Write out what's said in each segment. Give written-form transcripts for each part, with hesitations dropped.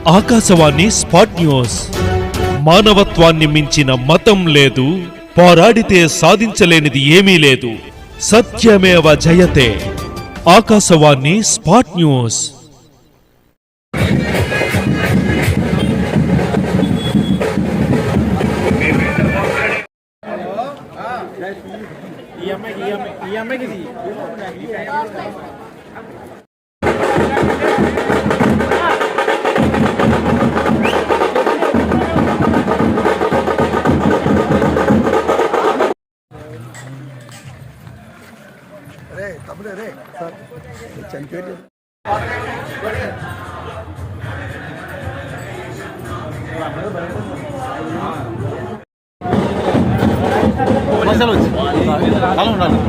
Akashvani spot news. మానవత్వాన్ని మించిన మతం లేదు, పోరాడితే సాధించలేనిది ఏమీ లేదు. సత్యమేవ జయతే. Akashvani spot news. రే తమ్ముడే రే సార్ చనిపోయి మసాలా వచ్చి అలా ఉండాలి.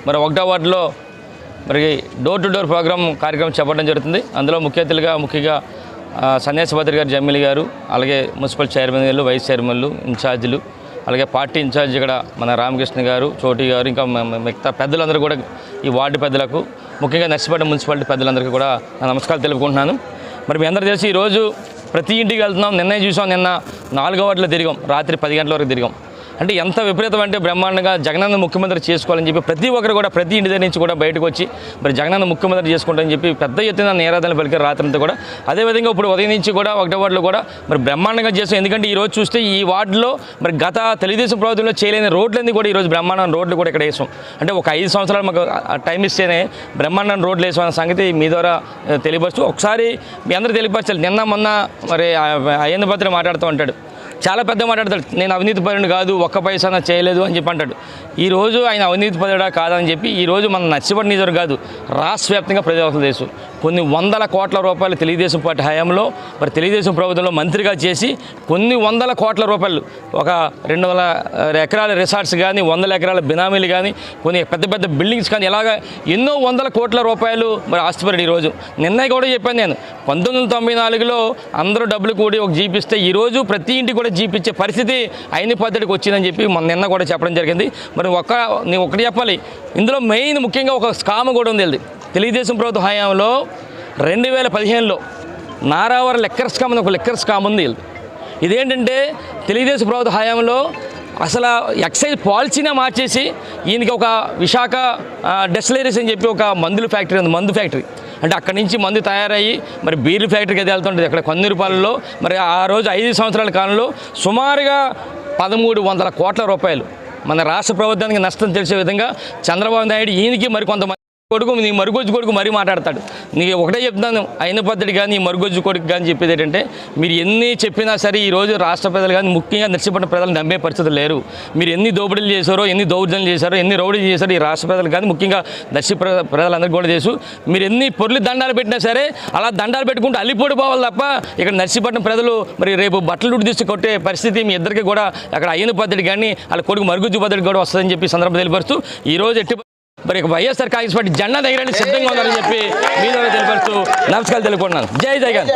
మరి 1వ వార్డులో మరి డోర్ టు డోర్ కార్యక్రమం చేపట్టడం జరుగుతుంది. అందులో ముఖ్య అతిథులుగా ముఖ్యంగా సన్యాసి భద్ర గారు, జమ్మిలి గారు, అలాగే మున్సిపల్ చైర్మన్లు, వైస్ చైర్మన్లు, ఇన్ఛార్జీలు, అలాగే పార్టీ ఇన్ఛార్జ్ ఇక్కడ మన రామకృష్ణ గారు, చోటి గారు, ఇంకా మిగతా పెద్దలందరూ కూడా ఈ వార్డు పెద్దలకు, ముఖ్యంగా నర్సిపేట మున్సిపాలిటీ పెద్దలందరికీ కూడా నమస్కారాలు తెలుపుకుంటున్నాను. మరి మీ అందరూ తెలిసి ఈరోజు ప్రతి ఇంటికి వెళ్తున్నాం. నిన్నే చూసాం, నిన్న 4వ వార్డులో తిరిగాం, రాత్రి 10 గంటల వరకు తిరిగాం. అంటే ఎంత విపరీతం అంటే బ్రహ్మాండంగా జగనన్న ముఖ్యమంత్రి చేసుకోవాలని చెప్పి ప్రతి ఒక్కరు కూడా ప్రతి ఇంటి దగ్గర నుంచి కూడా బయటకు వచ్చి మరి జగనన్న ముఖ్యమంత్రి చేసుకుంటారని చెప్పి పెద్ద ఎత్తున నిరాధన పలికారు రాత్రంతా కూడా. అదేవిధంగా ఇప్పుడు ఉదయం నుంచి కూడా 1వ వార్డులో కూడా మరి బ్రహ్మాండంగా చేస్తాం. ఎందుకంటే ఈరోజు చూస్తే ఈ వార్డులో మరి గత తెలుగుదేశం ప్రభుత్వంలో చేయలేని రోడ్లన్నీ కూడా ఈరోజు బ్రహ్మాండం రోడ్లు కూడా ఇక్కడ వేసాం. అంటే ఒక 5 సంవత్సరాలు మాకు టైం ఇస్తేనే బ్రహ్మాండం రోడ్లు వేసామన్న సంగతి మీ ద్వారా తెలియపరుస్తూ ఒకసారి మీ అందరూ తెలియపరచాలి. నిన్న మొన్న మరి అయ్యన్న భద్ర మాట్లాడుతూ ఉంటాడు, చాలా పెద్ద మాట్లాడతాడు, నేను అవినీతి పరుడు కాదు, ఒక్క పైసా చేయలేదు అని చెప్పి అంటాడు. ఈరోజు ఆయన అవినీతి పరుడా కాదని చెప్పి ఈరోజు మన నర్సిపేట నియోజకవర్గం కాదు, రాష్ట్ర వ్యాప్తంగా ప్రజావసరం తెలుసు. కొన్ని వందల కోట్ల రూపాయలు తెలుగుదేశం పార్టీ హయాంలో మరి తెలుగుదేశం ప్రభుత్వంలో మంత్రిగా చేసి కొన్ని వందల కోట్ల రూపాయలు, ఒక 200 ఎకరాల రిసార్ట్స్ కానీ, 100 ఎకరాల బినామీలు కానీ, కొన్ని పెద్ద పెద్ద బిల్డింగ్స్ కానీ, ఇలాగా ఎన్నో వందల కోట్ల రూపాయలు మరి ఆస్తిపరుడు. ఈరోజు నిన్న కూడా చెప్పాను నేను, 1994లో అందరూ డబ్బులు కూడి ఒక జీప్ ఇస్తే ఈరోజు ప్రతి ఇంటికి కూడా జీప్ ఇచ్చే పరిస్థితి అయిన పద్ధతికి వచ్చిందని చెప్పి నిన్న కూడా చెప్పడం జరిగింది. మరి నేను ఒకటి చెప్పాలి, ఇందులో మెయిన్ ముఖ్యంగా ఒక స్కామ్ కూడా ఉంది. తెలుగుదేశం ప్రభుత్వ హయాంలో 2015లో నారావారి లెక్కర్ స్కామ్ అని ఒక లెక్కర్ స్కామ్ ఉంది. ఇదేంటంటే తెలుగుదేశం ప్రభుత్వ హయాంలో అసలు ఎక్సైజ్ పాలసీనే మార్చేసి ఈయనకి ఒక విశాఖ డెస్టిలరీస్ అని చెప్పి ఒక మందుల ఫ్యాక్టరీ ఉంది, మందు ఫ్యాక్టరీ. అంటే అక్కడి నుంచి మందు తయారయ్యి మరి బీర్లు ఫ్యాక్టరీకి అది వెళ్తుంటుంది అక్కడ కొన్నిరూపాయలలో. మరి ఆ రోజు 5 సంవత్సరాల కాలంలో సుమారుగా 1300 కోట్ల రూపాయలు మన రాష్ట్ర ప్రభుత్వానికి నష్టం తెలిసే విధంగా చంద్రబాబు నాయుడు ఈయనకి మరికొంతమంది కొడుకు నీ మరుగుజ్జు కొడుకు మరీ మాట్లాడతాడు. నీకు ఒకటే చెప్తాను, అయిన పద్ధతి కానీ నీ మరుగుజ్జు కొడుకు కానీ చెప్పేది ఏంటంటే, మీరు ఎన్ని చెప్పినా సరే ఈరోజు రాష్ట్ర ప్రజలు కానీ ముఖ్యంగా నర్సీపట్నం ప్రజలు నమ్మే పరిస్థితులు లేరు. మీరు ఎన్ని దోపిడీలు చేశారో, ఎన్ని దౌర్జన్యాలు చేశారో, ఎన్ని రౌడీలు చేశారో ఈ రాష్ట్ర ప్రజలు కానీ ముఖ్యంగా ప్రజలందరికీ కూడా చేసు. మీరు ఎన్ని పొర్లి దండాలు పెట్టినా సరే అలా దండాలు పెట్టుకుంటూ అల్లిపోడిపోవాలి తప్ప ఇక్కడ నర్సీపట్నం ప్రజలు మరి రేపు బట్టలు తీసి కొట్టే పరిస్థితి మీ ఇద్దరికి కూడా అక్కడ అయిన పద్ధతి కానీ వాళ్ళ కొడుకు మరుగుజ్జు పద్ధతి కూడా వస్తుందని చెప్పి సందర్భం తెలియపరుస్తూ ఈరోజు ఎట్టి మరి వైఎస్ఆర్ కాంగ్రెస్ పార్టీ జెండా దగ్గర సిద్ధంగా ఉన్నారని చెప్పి మీ ద్వారా తెలియపరుస్తూ నమస్కారాలు తెలుపుకుంటున్నాను. జై జగన్.